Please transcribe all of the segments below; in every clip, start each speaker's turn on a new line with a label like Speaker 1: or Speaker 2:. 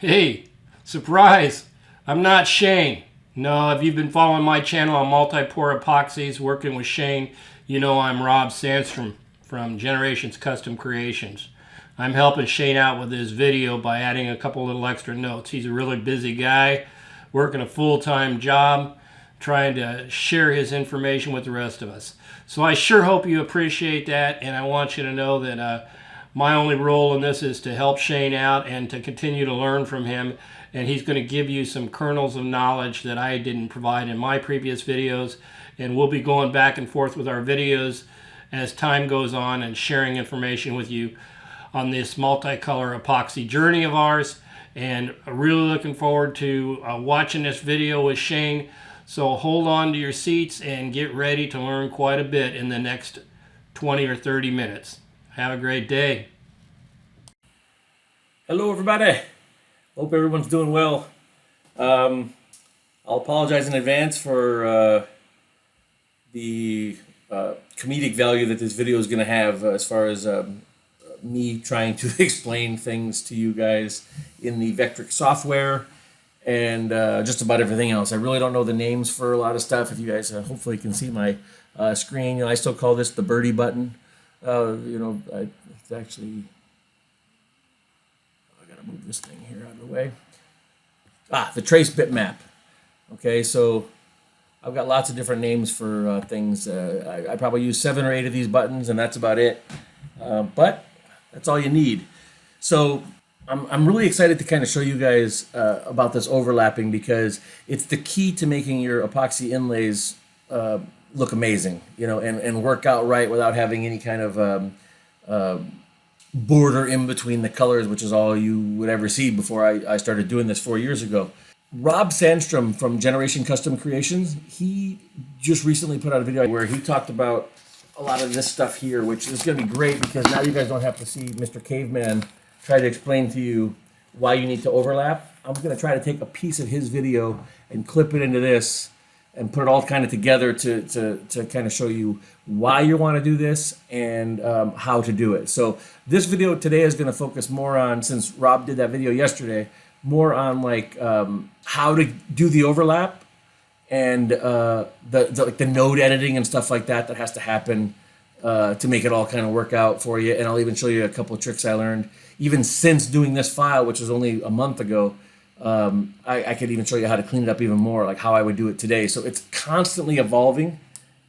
Speaker 1: Hey, surprise! I'm not Shane. No, if you've been following my channel on multi-pour epoxies, working with Shane, you know I'm Rob Sandstrom from Generations Custom Creations. I'm helping Shane out with his video by adding a couple little extra notes. He's a really busy guy, working a full-time job, trying to share his information with the rest of us. So I sure hope you appreciate that, and I want you to know that my only role in this is to help Shane out and to continue to learn from him. And he's going to give you some kernels of knowledge that I didn't provide in my previous videos. And we'll be going back and forth with our videos as time goes on and sharing information with you on this multicolor epoxy journey of ours. And really looking forward to watching this video with Shane. So hold on to your seats and get ready to learn quite a bit in the next 20 or 30 minutes. Have a great day.
Speaker 2: Hello, everybody. Hope everyone's doing well. I'll apologize in advance for the comedic value that this video is going to have as far as me trying to explain things to you guys in the Vectric software and just about everything else. I really don't know the names for a lot of stuff. If you guys hopefully can see my screen, I still call this the birdie button. It's actually, I gotta move this thing here out of the way. The trace bitmap. Okay, so I've got lots of different names for things. I probably use 7 or 8 of these buttons, and that's about it. But that's all you need. So I'm really excited to kind of show you guys about this overlapping because it's the key to making your epoxy inlays look amazing, and work out right without having any kind of border in between the colors, which is all you would ever see before I started doing this 4 years ago. Rob Sandstrom from Generation Custom Creations, he just recently put out a video where he talked about a lot of this stuff here, which is going to be great because now you guys don't have to see Mr. Caveman try to explain to you why you need to overlap. I'm going to try to take a piece of his video and clip it into this and put it all kind of together to kind of show you why you want to do this and how to do it. So this video today is going to focus more on, since Rob did that video yesterday, more on like how to do the overlap and the node editing and stuff like that has to happen to make it all kind of work out for you. And I'll even show you a couple of tricks I learned even since doing this file, which was only a month ago. I could even show you how to clean it up even more, like how I would do it today. So it's constantly evolving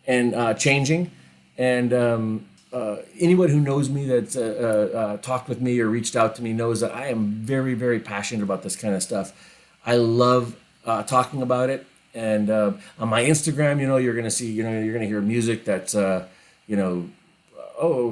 Speaker 2: and changing. And anyone who knows me that's talked with me or reached out to me knows that I am very, very passionate about this kind of stuff. I love talking about it. And on my Instagram, you're going to see, you're going to hear music that's, oh,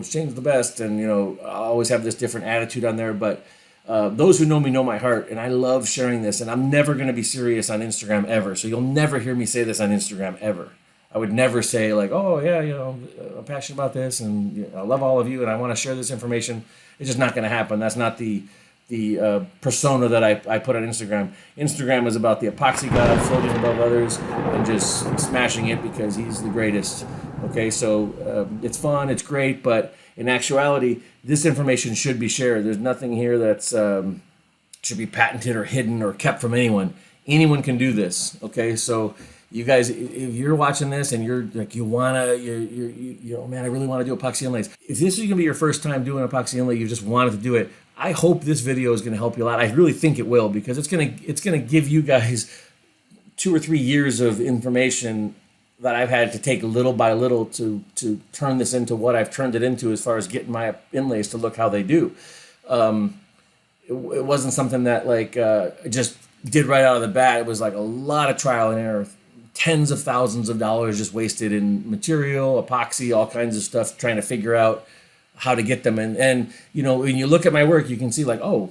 Speaker 2: Shane's the best. And, I always have this different attitude on there. But those who know me know my heart, and I love sharing this, and I'm never going to be serious on Instagram ever. So you'll never hear me say this on Instagram ever. I would never say like, oh yeah, I'm passionate about this, and I love all of you, and I want to share this information. It's just not going to happen. That's not the persona that I put on Instagram. Instagram is about the Epoxy God floating above others and just smashing it because he's the greatest. Okay, so it's fun, it's great, but in actuality, this information should be shared. There's nothing here that's should be patented or hidden or kept from anyone. Anyone can do this. Okay, so you guys, if you're watching this and you're like, man, I really want to do epoxy inlays. If this is going to be your first time doing epoxy inlay, you just wanted to do it, I hope this video is going to help you a lot. I really think it will, because it's going to give you guys 2 or 3 years of information that I've had to take little by little to turn this into what I've turned it into as far as getting my inlays to look how they do. It wasn't something that like just did right out of the bat. It was like a lot of trial and error, tens of thousands of dollars just wasted in material, epoxy, all kinds of stuff, trying to figure out how to get them. And when you look at my work, you can see like, oh,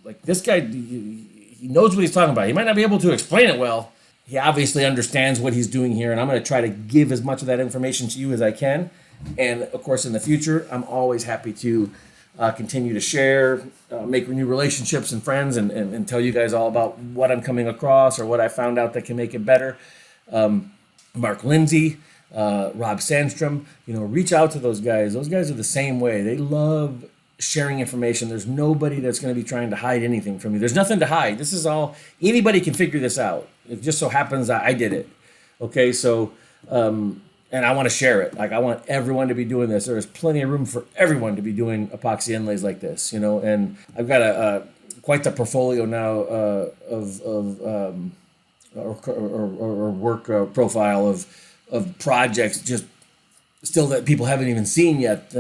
Speaker 2: like this guy, he knows what he's talking about. He might not be able to explain it well. He obviously understands what he's doing here, and I'm going to try to give as much of that information to you as I can. And of course, in the future, I'm always happy to continue to share, make new relationships and friends, and tell you guys all about what I'm coming across or what I found out that can make it better. Lindsay, Rob Sandstrom, reach out to those guys. Those guys are the same way. They love sharing information. There's nobody that's going to be trying to hide anything from you. There's nothing to hide. This is all, anybody can figure this out. It just so happens that I did it. Okay, so, and I want to share it. Like, I want everyone to be doing this. There is plenty of room for everyone to be doing epoxy inlays like this, you know, and I've got quite the portfolio now or work profile of projects just still that people haven't even seen yet.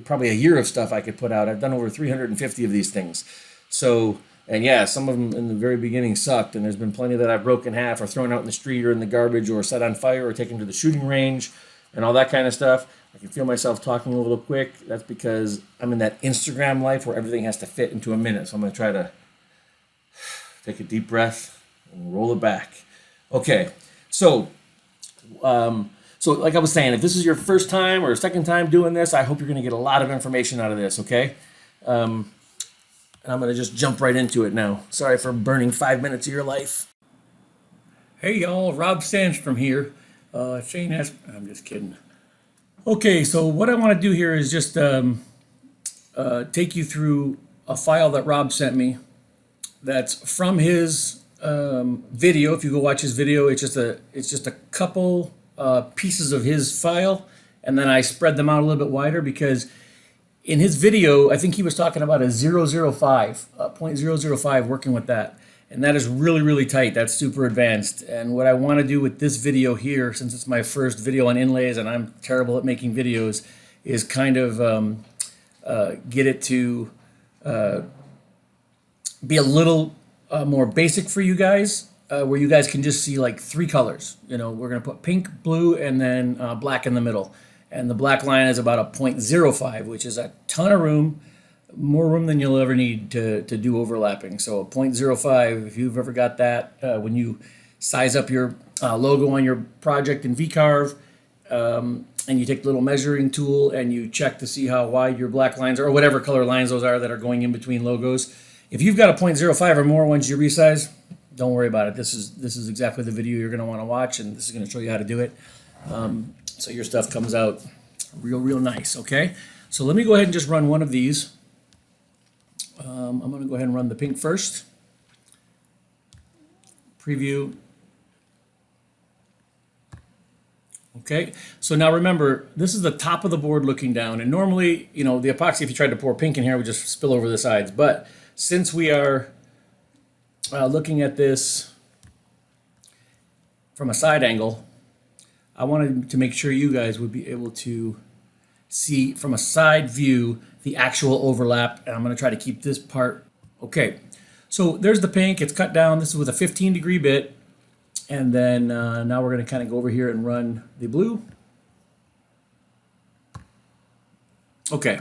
Speaker 2: Probably a year of stuff I could put out. I've done over 350 of these things. So, and yeah, some of them in the very beginning sucked, and there's been plenty that I've broken in half or thrown out in the street or in the garbage or set on fire or taken to the shooting range and all that kind of stuff. I can feel myself talking a little quick. That's because I'm in that Instagram life where everything has to fit into a minute. So I'm going to try to take a deep breath and roll it back. Okay, so like I was saying, if this is your first time or second time doing this, I hope you're going to get a lot of information out of this, okay? And I'm going to just jump right into it now. Sorry for burning 5 minutes of your life.
Speaker 3: Hey y'all, Rob Sandstrom here. Shane has, I'm just kidding. Okay, so what I want to do here is just take you through a file that Rob sent me that's from his video. If you go watch his video, it's just a couple pieces of his file, and then I spread them out a little bit wider because in his video, I think he was talking about a 005, 0.005, working with that. And that is really, really tight. That's super advanced. And what I want to do with this video here, since it's my first video on inlays and I'm terrible at making videos, is kind of get it to be a little more basic for you guys, where you guys can just see like 3 colors. You know, we're going to put pink, blue, and then black in the middle. And the black line is about a 0.05, which is a ton of room, more room than you'll ever need to do overlapping. So a 0.05, if you've ever got that, when you size up your logo on your project in V-Carve, and you take the little measuring tool and you check to see how wide your black lines are, or whatever color lines those are that are going in between logos. If you've got a 0.05 or more once you resize, don't worry about it. This is exactly the video you're going to want to watch, and this is going to show you how to do it. So your stuff comes out real nice, okay? So let me go ahead and just run one of these. I'm going to go ahead and run the pink first. Preview. Okay, so now remember, this is the top of the board looking down, and normally, you know, the epoxy, if you tried to pour pink in here, would just spill over the sides. But since we are looking at this from a side angle, I wanted to make sure you guys would be able to see from a side view the actual overlap, and I'm going to try to keep this part. Okay, so there's the pink. It's cut down. This is with a 15-degree bit, and then now we're going to kind of go over here and run the blue. Okay,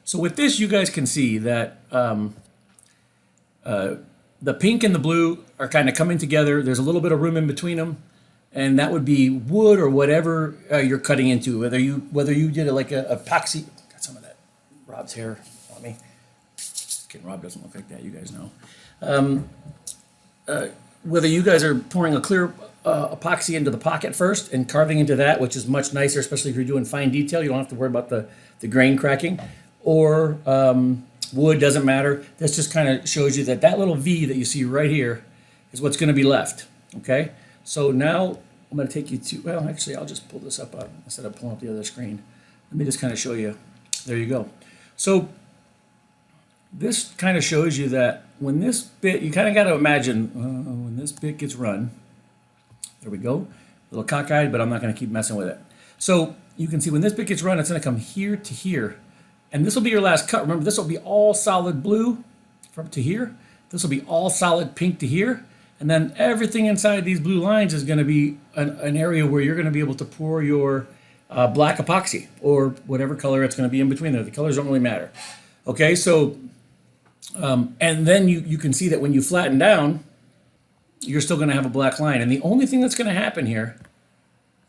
Speaker 3: so with this, you guys can see that the pink and the blue are kind of coming together. There's a little bit of room in between them. And that would be wood or whatever you're cutting into. Whether you did it like a epoxy. Got some of that Rob's hair on me. Just kidding, Rob doesn't look like that. You guys know. Whether you guys are pouring a clear epoxy into the pocket first and carving into that, which is much nicer, especially if you're doing fine detail. You don't have to worry about the grain cracking. Or wood, doesn't matter. This just kind of shows you that little V that you see right here is what's going to be left. Okay. So now I'm going to take you to, well, actually, I'll just pull this up instead of pulling up the other screen. Let me just kind of show you. There you go. So this kind of shows you that when this bit, you kind of got to imagine when this bit gets run, there we go, a little cockeyed, but I'm not going to keep messing with it. So you can see when this bit gets run, it's going to come here to here. And this will be your last cut. Remember, this will be all solid blue from to here. This will be all solid pink to here. And then everything inside these blue lines is going to be an area where you're going to be able to pour your black epoxy or whatever color it's going to be in between there. The colors don't really matter. Okay, so, and then you can see that when you flatten down, you're still going to have a black line. And the only thing that's going to happen here,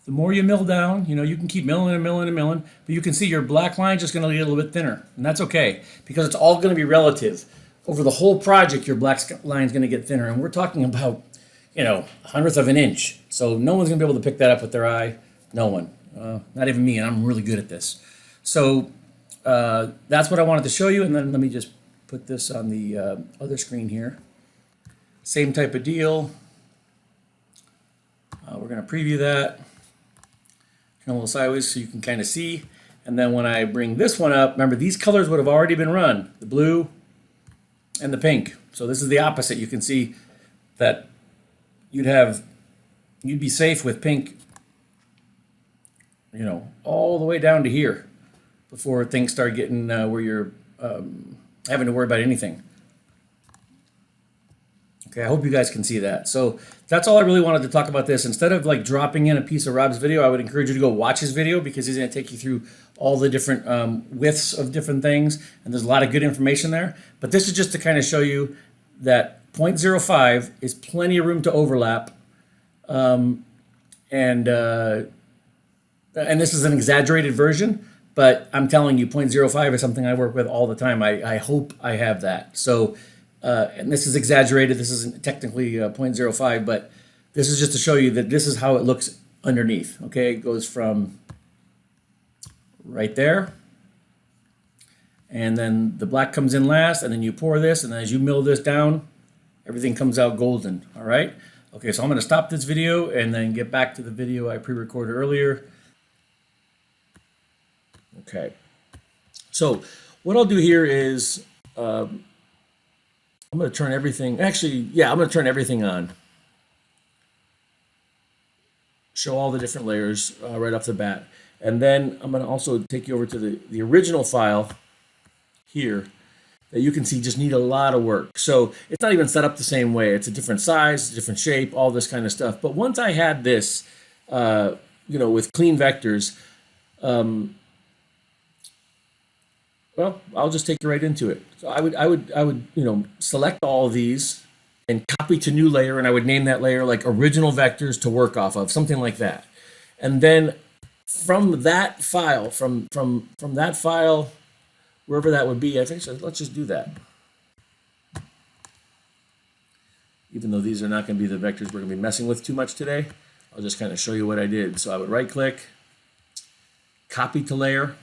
Speaker 3: the more you mill down, you know, you can keep milling and milling and milling, but you can see your black line just going to get a little bit thinner. And that's okay, because it's all going to be relative. Over the whole project, your black line is going to get thinner. And we're talking about, you know, 1/100 of an inch. So no one's going to be able to pick that up with their eye. No one. Not even me, and I'm really good at this. So that's what I wanted to show you. And then let me just put this on the other screen here. Same type of deal. We're going to preview that. Turn a little sideways so you can kind of see. And then when I bring this one up, remember these colors would have already been run, the blue and the pink. So this is the opposite. You can see that you'd be safe with pink, you know, all the way down to here before things start getting where you're having to worry about anything. Okay, I hope you guys can see that. So that's all I really wanted to talk about this. Instead of like dropping in a piece of Rob's video, I would encourage you to go watch his video because he's going to take you through all the different widths of different things. And there's a lot of good information there. But this is just to kind of show you that 0.05 is plenty of room to overlap. And this is an exaggerated version, but I'm telling you 0.05 is something I work with all the time. I hope I have that. So, and this is exaggerated. This isn't technically 0.05, but this is just to show you that this is how it looks underneath. Okay, it goes from right there, and then the black comes in last, and then you pour this, and then as you mill this down, everything comes out golden. All right. Okay, so I'm going to stop this video and then get back to the video I pre-recorded earlier. Okay. So what I'll do here is I'm going to turn everything, actually, yeah, I'm going to turn everything on. Show all the different layers right off the bat. And then I'm going to also take you over to the original file here that you can see just need a lot of work. So it's not even set up the same way. It's a different size, different shape, all this kind of stuff. But once I had this, you know, with clean vectors, well, I'll just take you right into it. So I would, you know, select all of these and copy to new layer, and I would name that layer like original vectors to work off of, something like that. And then from that file, from that file, wherever that would be, I think so. Let's just do that. Even though these are not going to be the vectors we're going to be messing with too much today, I'll just kind of show you what I did. So I would right click, copy to layer.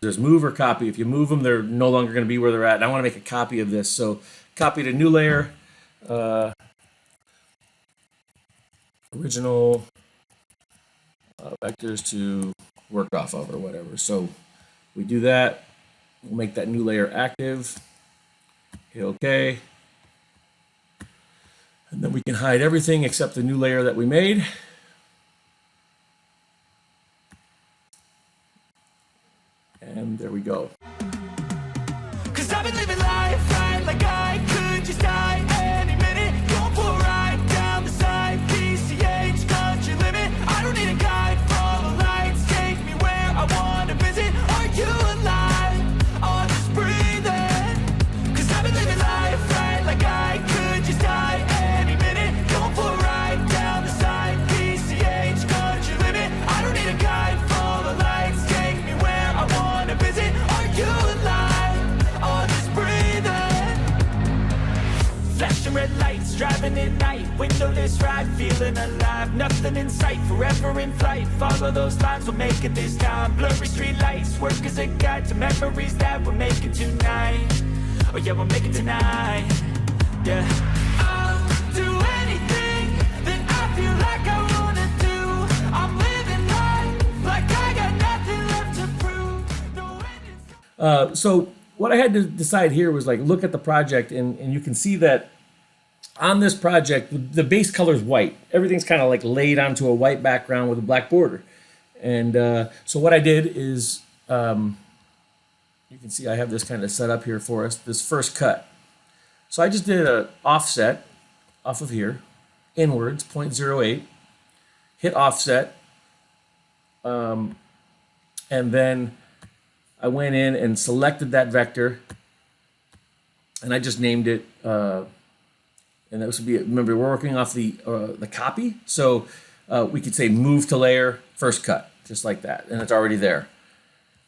Speaker 3: There's move or copy. If you move them, they're no longer going to be where they're at. And I want to make a copy of this. So copy to new layer, original vectors to work off of or whatever. So we do that. We'll make that new layer active. Hit OK. And then we can hide everything except the new layer that we made. And there we go.
Speaker 4: 'Cause I've been living life right like I could just die any minute. Going for a ride down the side, PCH country limit. I don't need a guide, follow lights, take me where I want to visit. Are you alive? Or just breathing? 'Cause I've been living life right like I could just die any minute. Going for a ride down the side, PCH country limit. I don't need a guide, follow lights, take me where I want to visit. Are you alive? Or just breathing? Flashing red lights, driving at night, windowless ride, feeling alive. Nothing in sight, forever in flight. Follow those lines, we'll make it this time. Blurry street lights, work as a guide to memories that we're making tonight. Oh yeah, we'll make it tonight. Yeah. I'll do anything that I feel like I wanna do. I'm living life like I got nothing left to prove. No ending.
Speaker 2: So what I had to decide here was like look at the project, and you can see that on this project the base color is white. Everything's kind of like laid onto a white background with a black border. And so what I did is you can see I have this kind of set up here for us, this first cut. So I just did an offset off of here, inwards 0.08, hit offset, and then I went in and selected that vector, and I just named it, and that would be, remember we're working off the copy, so we could say move to layer, first cut, just like that, and it's already there.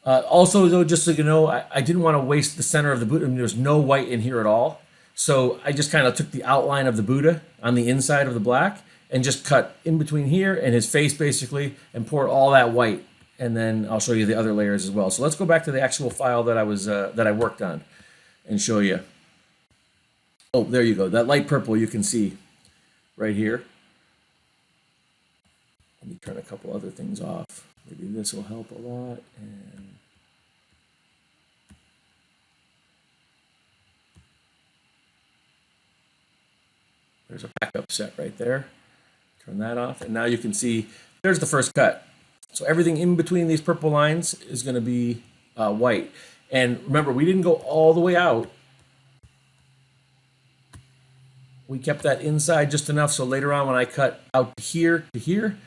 Speaker 2: Also, though, just so you know, I didn't want to waste the center of the Buddha. I mean, there's no white in here at all, so I just kind of took the outline of the Buddha on the inside of the black and just cut in between here and his face basically, and poured all that white. and then I'll show you the other layers as well. So let's go back to the actual file that I worked on and show you. Oh, there you go. That light purple you can see right here. Let me turn a couple other things off. Maybe this will help a lot. And there's a backup set right there. Turn that off, and now you can see there's the first cut. So everything in between these purple lines is going to be white. And remember, we didn't go all the way out. We kept that inside just enough so later on when I cut out here to here,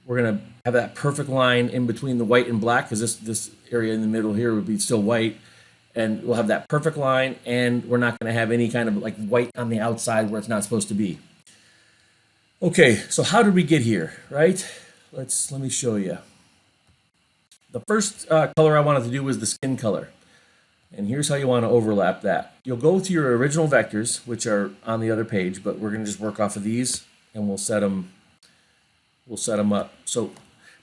Speaker 2: we're going to have that perfect line in between the white and black, because this area in the middle here would be still white. And we'll have that perfect line, and we're not going to have any kind of like white on the outside where it's not supposed to be. Okay, so how did we get here, right? Let me show you. The first color I wanted to do was the skin color. And here's how you want to overlap that. You'll go to your original vectors, which are on the other page, but we're going to just work off of these, and we'll set them up. So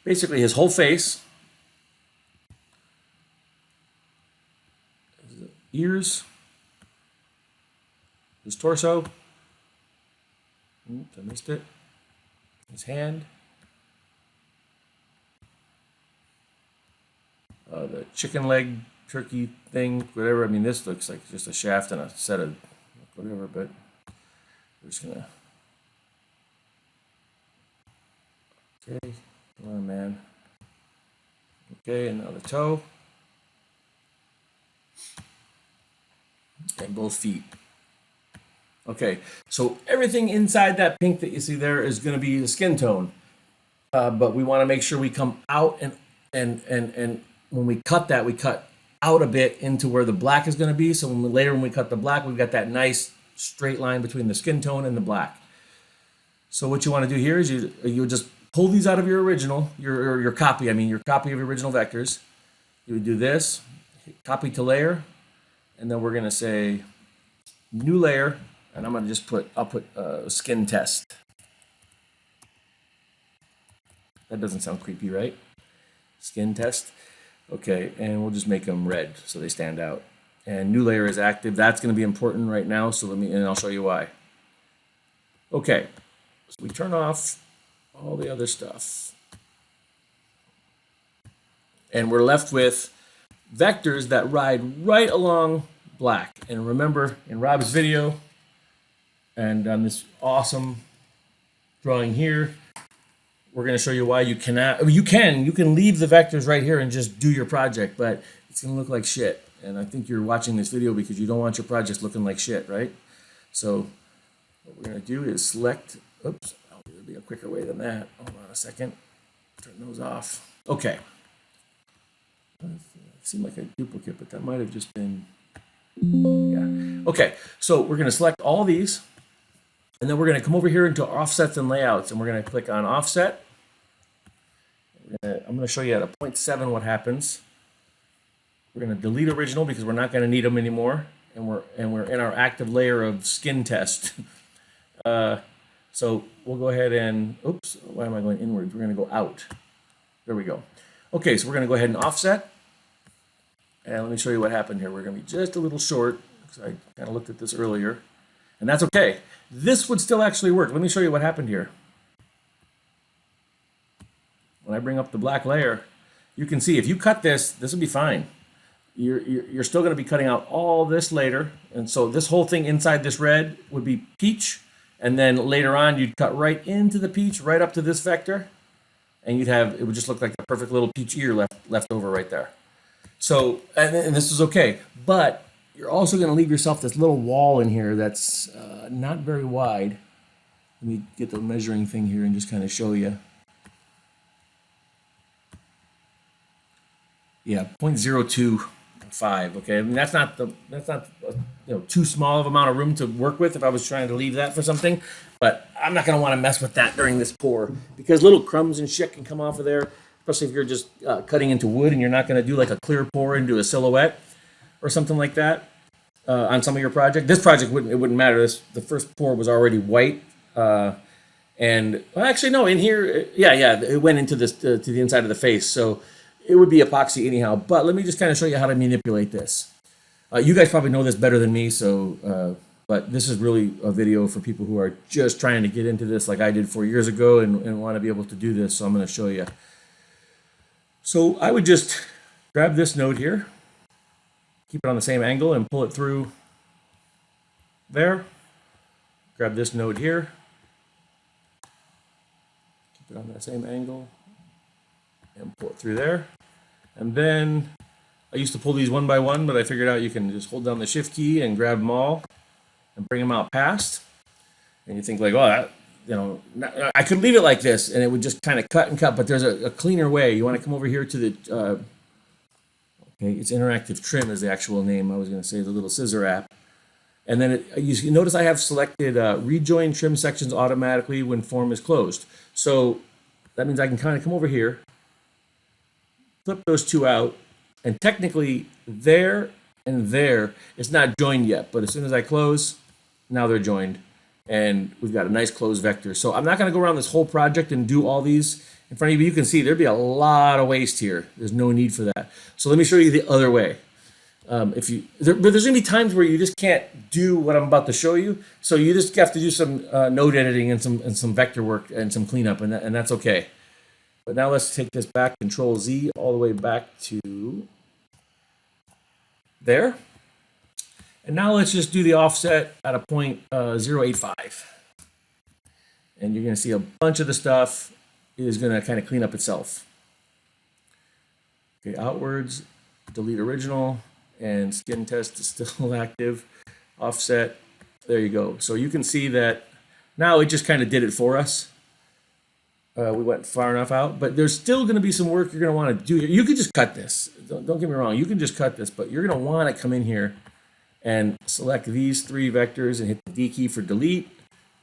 Speaker 2: basically his whole face, his ears, his torso, oops, I missed it, his hand, the chicken leg turkey thing, whatever. I mean, this looks like just a shaft and a set of whatever, but we're just gonna, okay, come on, man. Okay, and now the toe, and both feet. Okay, so everything inside that pink that you see there is going to be the skin tone, but we want to make sure we come out and when we cut that, we cut out a bit into where the black is going to be. So later when we cut the black, we've got that nice straight line between the skin tone and the black. So what you want to do here is you just pull these out of your original, your copy. I mean your copy of your original vectors. You would do this, copy to layer, and then we're going to say new layer. And I'm going to just I'll put skin test. That doesn't sound creepy, right? Skin test. Okay, and we'll just make them red so they stand out. And new layer is active. That's going to be important right now, so and I'll show you why. Okay, so we turn off all the other stuff. And we're left with vectors that ride right along black. And remember, in Rob's video, and on this awesome drawing here, we're going to show you why you cannot. You can leave the vectors right here and just do your project, but it's going to look like shit. And I think you're watching this video because you don't want your projects looking like shit, right? So what we're going to do is select. Oops, there'll be a quicker way than that. Hold on a second. Turn those off. Okay. It seemed like a duplicate, but that might have just been. Yeah. Okay. So we're going to select all these. And then we're going to come over here into offsets and layouts, and we're going to click on offset. I'm going to show you at a 0.7 what happens. We're going to delete original because we're not going to need them anymore, and we're in our active layer of skin test. So we'll go ahead and oops, why am I going inwards? We're going to go out. There we go. Okay, so we're going to go ahead and offset, and let me show you what happened here. We're going to be just a little short because I kind of looked at this earlier, and that's okay. This would still actually work. Let me show you what happened here. When I bring up the black layer, you can see if you cut this will be fine. You're still going to be cutting out all this later, and so this whole thing inside this red would be peach, and then later on you'd cut right into the peach, right up to this vector, and it would just look like the perfect little peach ear left over right there. So and this is okay, but you're also going to leave yourself this little wall in here that's not very wide. Let me get the measuring thing here and just kind of show you. Yeah, 0.025. Okay, I mean that's not too small of amount of room to work with if I was trying to leave that for something. But I'm not going to want to mess with that during this pour because little crumbs and shit can come off of there, especially if you're just cutting into wood and you're not going to do like a clear pour into a silhouette or something like that on some of your project. This project wouldn't matter. The first pour was already white, and well, actually no, in here, yeah, it went into this to the inside of the face. So it would be epoxy anyhow. But let me just kind of show you how to manipulate this. You guys probably know this better than me, so but this is really a video for people who are just trying to get into this like I did 4 years ago and want to be able to do this. So I'm going to show you. So I would just grab this node here, keep it on the same angle and pull it through there. Grab this node here, keep it on that same angle and pull it through there. And then I used to pull these one by one, but I figured out you can just hold down the shift key and grab them all and bring them out past. And you think like, oh, that, you know, I could leave it like this and it would just kind of cut and cut, but there's a cleaner way. You want to come over here to the, okay, it's Interactive Trim is the actual name. I was going to say the little scissor app. And then you notice I have selected rejoin trim sections automatically when form is closed. So that means I can kind of come over here, flip those two out, and technically there and there, it's not joined yet, but as soon as I close, now they're joined. And we've got a nice closed vector. So I'm not going to go around this whole project and do all these in front of you. You can see there'd be a lot of waste here. There's no need for that. So let me show you the other way. But there's going to be times where you just can't do what I'm about to show you. So you just have to do some node editing and some vector work and some cleanup, and that's okay. But now let's take this back, Control Z, all the way back to there. And now let's just do the offset at a point 0.85. And you're going to see a bunch of the stuff is going to kind of clean up itself. Okay, outwards, delete original, and skin test is still active. Offset, there you go. So you can see that now it just kind of did it for us. We went far enough out, but there's still going to be some work you're going to want to do. You could just cut this. Don't get me wrong. You can just cut this, but you're going to want to come in here and select these three vectors and hit the D key for delete,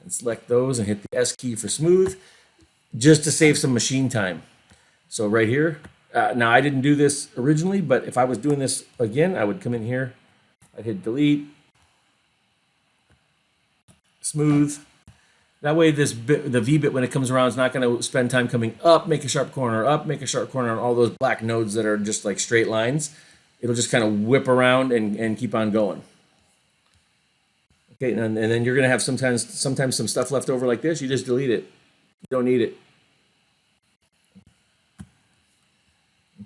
Speaker 2: and select those and hit the S key for smooth, just to save some machine time. So right here, now I didn't do this originally, but if I was doing this again, I would come in here, I'd hit delete, smooth. That way this bit, the V bit when it comes around is not going to spend time coming up, make a sharp corner, up, make a sharp corner on all those black nodes that are just like straight lines. It'll just kind of whip around and keep on going. Okay, and then you're going to have sometimes some stuff left over like this. You just delete it. You don't need it.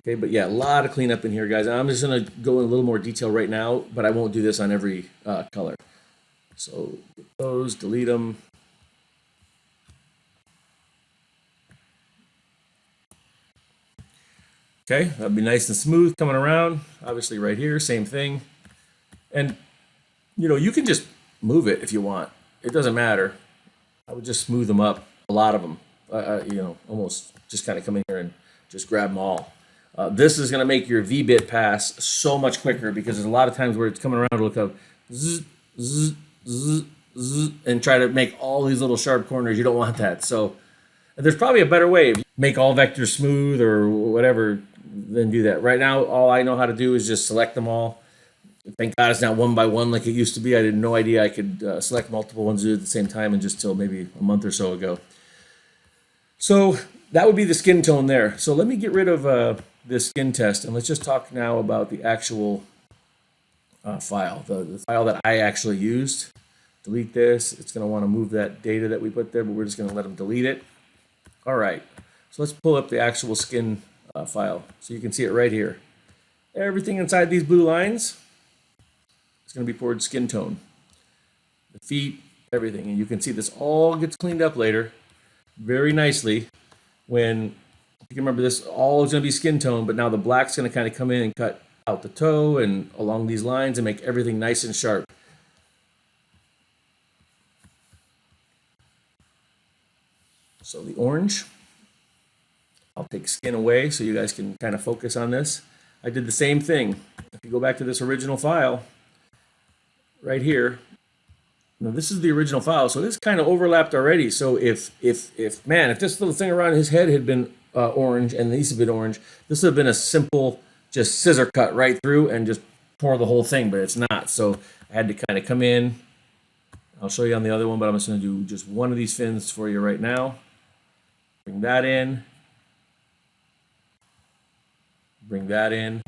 Speaker 2: Okay, but yeah, a lot of cleanup in here, guys. I'm just going to go in a little more detail right now, but I won't do this on every color. So those, delete them. Okay, that'll be nice and smooth coming around. Obviously right here, same thing. And, you know, you can just move it if you want. It doesn't matter. I would just smooth them up, a lot of them. You know, almost just kind of come in here and just grab them all. This is going to make your V-bit pass so much quicker because there's a lot of times where it's coming around to look up zzz, zzz, zzz, zzz, and try to make all these little sharp corners. You don't want that. So there's probably a better way. Make all vectors smooth or whatever, then do that. Right now, all I know how to do is just select them all. Thank God it's not one by one like it used to be. I had no idea I could select multiple ones at the same time and just till maybe a month or so ago. So that would be the skin tone there. So let me get rid of this skin test and let's just talk now about the actual file, the file that I actually used. Delete this. It's going to want to move that data that we put there, but we're just going to let them delete it. All right. So let's pull up the actual skin file so you can see it right here. Everything inside these blue lines is going to be poured skin tone. The feet, everything. And you can see this all gets cleaned up later very nicely when you can remember this all is going to be skin tone, but now the black's going to kind of come in and cut out the toe and along these lines and make everything nice and sharp. So the orange, I'll take skin away so you guys can kind of focus on this. I did the same thing. If you go back to this original file right here, now this is the original file, so this kind of overlapped already. So if this little thing around his head had been orange and these have been orange, this would have been a simple just scissor cut right through and just pour the whole thing, but it's not. So I had to kind of come in. I'll show you on the other one, but I'm just going to do just one of these fins for you right now. Bring that in. Bring that in.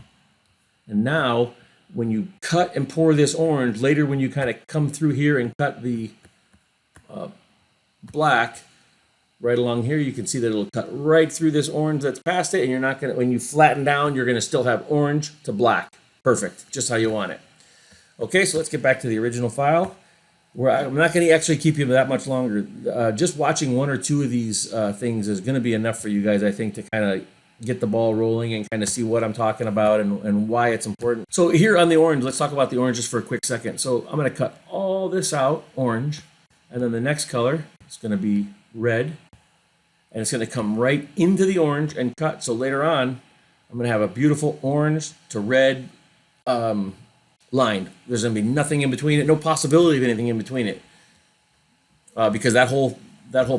Speaker 2: And now, when you cut and pour this orange, later when you kind of come through here and cut the black, right along here, you can see that it'll cut right through this orange that's past it, and you're not gonna, when you flatten down, you're gonna still have orange to black. Perfect, just how you want it. Okay, so let's get back to the original file. I'm not gonna actually keep you that much longer. Just watching one or two of these things is gonna be enough for you guys, I think, to kind of get the ball rolling and kind of see what I'm talking about and why it's important. So here on the orange, let's talk about the orange just for a quick second. So I'm gonna cut all this out, orange, and then the next color is gonna be red, and it's gonna come right into the orange and cut. So later on, I'm gonna have a beautiful orange to red line. There's gonna be nothing in between it, no possibility of anything in between it, because that whole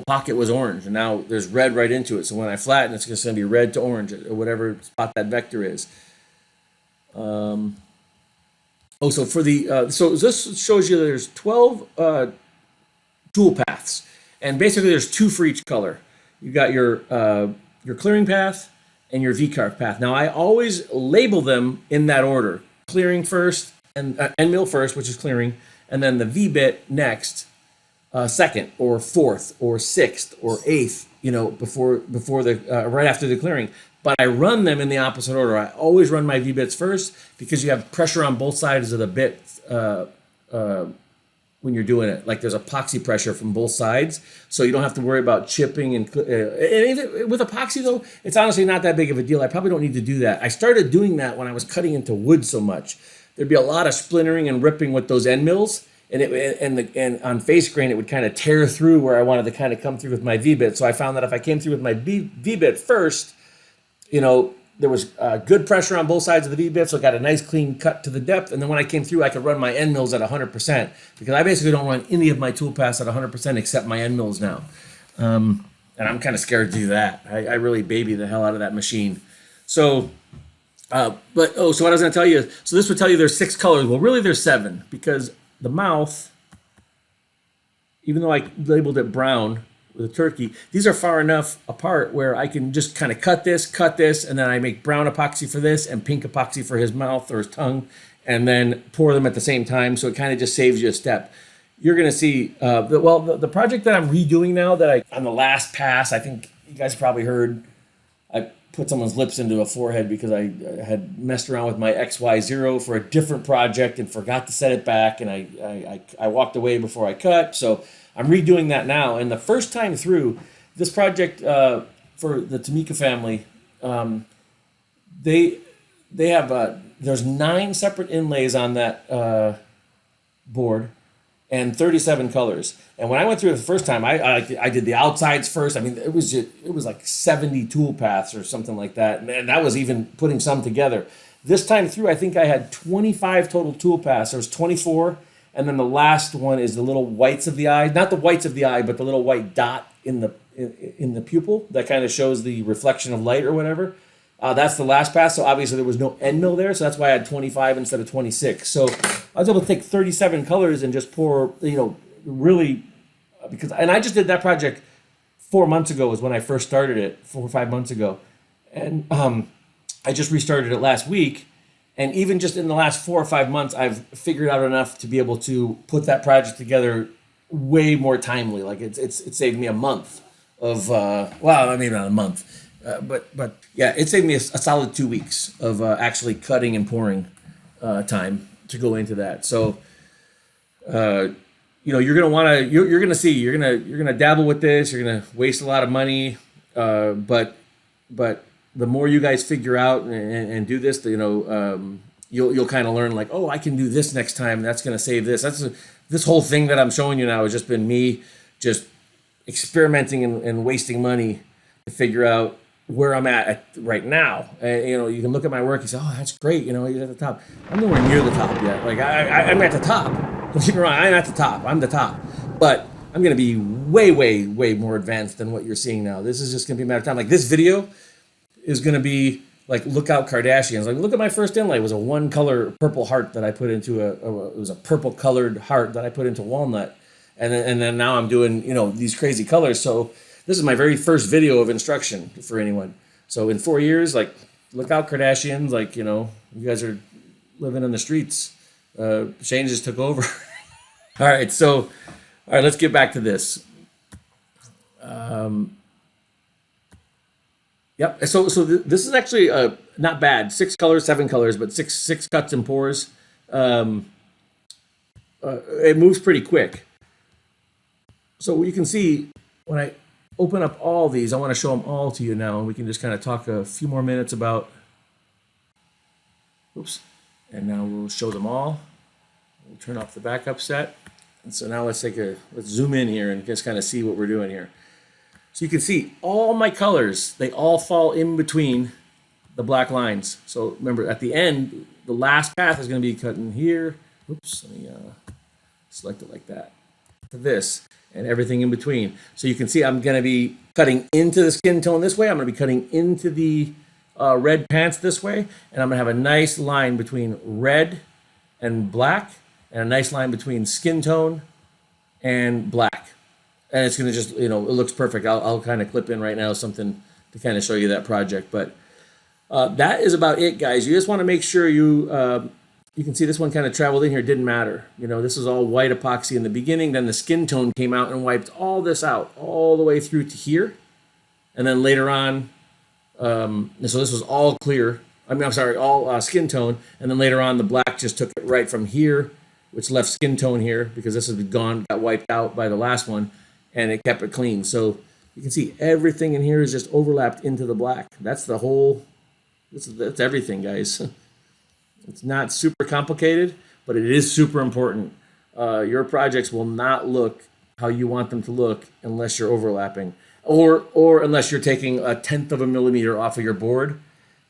Speaker 2: pocket was orange, and now there's red right into it. So when I flatten, it's just going to be red to orange, or whatever spot that vector is. So for the so this shows you there's 12 tool paths, and basically there's 2 for each color. You got your clearing path and your V-carve path. Now I always label them in that order: clearing first, and end mill first, which is clearing, and then the V-bit next. Second or fourth or sixth or eighth, before the right after the clearing. But I run them in the opposite order. I always run my V-bits first because you have pressure on both sides of the bit when you're doing it. Like there's epoxy pressure from both sides, so you don't have to worry about chipping. And with epoxy though, it's honestly not that big of a deal. I probably don't need to do that. I started doing that when I was cutting into wood so much. There'd be a lot of splintering and ripping with those end mills. And on face grain, it would kind of tear through where I wanted to kind of come through with my V-bit. So I found that if I came through with my V-bit first, there was good pressure on both sides of the V-bit, so I got a nice clean cut to the depth. And then when I came through, I could run my end mills at 100%, because I basically don't run any of my tool paths at 100% except my end mills now. And I'm kind of scared to do that. I really baby the hell out of that machine. So what I was going to tell you, so this would tell you there's 6 colors. Well, really there's 7, because the mouth, even though I labeled it brown with a turkey, these are far enough apart where I can just kind of cut this, and then I make brown epoxy for this and pink epoxy for his mouth or his tongue, and then pour them at the same time. So it kind of just saves you a step. You're going to see, the project that I'm redoing now, on the last pass, I think you guys probably heard, I put someone's lips into a forehead because I had messed around with my XY0 for a different project and forgot to set it back, and I walked away before I cut. So I'm redoing that now. And the first time through this project for the Tamika family, they have there's 9 separate inlays on that board and 37 colors. And when I went through it the first time, I did the outsides first. I mean, it was like 70 tool paths or something like that. And that was even putting some together. This time through, I think I had 25 total tool paths. There was 24. And then the last one is the little whites of the eye. Not the whites of the eye, but the little white dot in the pupil that kind of shows the reflection of light or whatever. That's the last pass, so obviously there was no end mill there, so that's why I had 25 instead of 26. So I was able to take 37 colors and just pour, really, and I just did that project 4 months ago was when I first started it, 4 or 5 months ago. And I just restarted it last week, and even just in the last 4 or 5 months, I've figured out enough to be able to put that project together way more timely. Like it saved me a month of, maybe not a month. But yeah, it saved me a solid 2 weeks of actually cutting and pouring time to go into that. So, you're gonna want to you're gonna see you're gonna dabble with this. You're gonna waste a lot of money, but the more you guys figure out and do this, you'll kind of learn like, oh, I can do this next time. That's gonna save this. This whole thing that I'm showing you now has just been me just experimenting and wasting money to figure out where I'm at right now. You can look at my work and say, oh, that's great. You're at the top. I'm nowhere near the top yet. Like I'm at the top. Don't get me wrong. I'm at the top. I'm the top. But I'm going to be way, way, way more advanced than what you're seeing now. This is just going to be a matter of time. Like this video is going to be like, look out Kardashians. Like, look at my first inlay. It was a 1 color purple heart that I put into it was a purple colored heart that I put into walnut. And then now I'm doing, these crazy colors. So this is my very first video of instruction for anyone. So in 4 years, like look out, Kardashians. Like, you know, you guys are living in the streets. Shane just took over. All right, let's get back to this. Yep. So this is actually not bad. 6 colors, 7 colors, but six cuts and pours. It moves pretty quick. So you can see when I open up all these, I want to show them all to you now, and we can just kind of talk a few more minutes about. Oops. And now we'll show them all. We'll turn off the backup set. And so now let's zoom in here and just kind of see what we're doing here. So you can see all my colors, they all fall in between the black lines. So remember, at the end, the last path is going to be cut in here. Oops, let me select it like that. To this, and everything in between. So you can see I'm going to be cutting into the skin tone this way. I'm going to be cutting into the red pants this way. And I'm going to have a nice line between red and black, and a nice line between skin tone and black. And it's going to just, you know, it looks perfect. I'll kind of clip in right now something to kind of show you that project. But that is about it, guys. You just want to make sure you can see this one kind of traveled in here. Didn't matter. You know, this is all white epoxy in the beginning. Then the skin tone came out and wiped all this out all the way through to here. And then later on, so this was all clear. All skin tone. And then later on, the black just took it right from here, which left skin tone here because this has got wiped out by the last one. And it kept it clean. So you can see everything in here is just overlapped into the black. That's the whole, that's everything, guys. It's not super complicated, but it is super important. Your projects will not look how you want them to look unless you're overlapping. Or unless you're taking 1/10 of a millimeter off of your board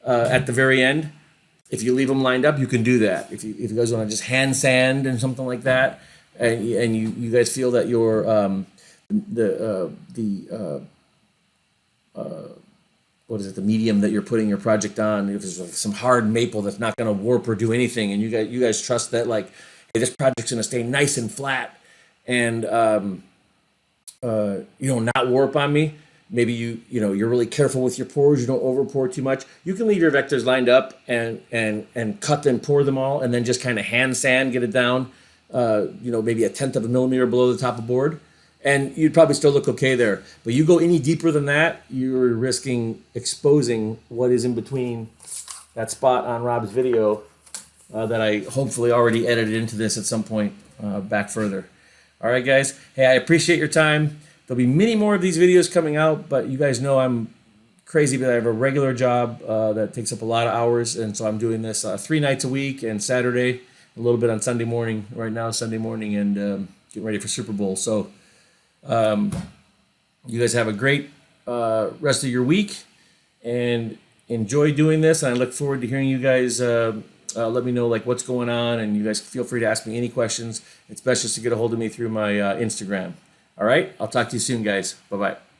Speaker 2: at the very end. If you leave them lined up, you can do that. If you guys want to just hand sand and something like that, and you guys feel that your the medium that you're putting your project on, if there's like some hard maple that's not going to warp or do anything, and you guys trust that, like, hey, this project's going to stay nice and flat and not warp on me. Maybe you're really careful with your pours, you don't over pour too much. You can leave your vectors lined up and cut and pour them all, and then just kind of hand sand, get it down maybe 1/10 of a millimeter below the top of board. And you'd probably still look okay there. But you go any deeper than that, you're risking exposing what is in between that spot on Rob's video that I hopefully already edited into this at some point back further. All right, guys. Hey, I appreciate your time. There'll be many more of these videos coming out, but you guys know I'm crazy, but I have a regular job that takes up a lot of hours, and so I'm doing this 3 nights a week and Saturday, a little bit on Sunday morning, right now Sunday morning, and getting ready for Super Bowl. So you guys have a great rest of your week and enjoy doing this. And I look forward to hearing you guys let me know like what's going on, and you guys feel free to ask me any questions. It's best just to get a hold of me through my Instagram. All right, I'll talk to you soon, guys. Bye-bye.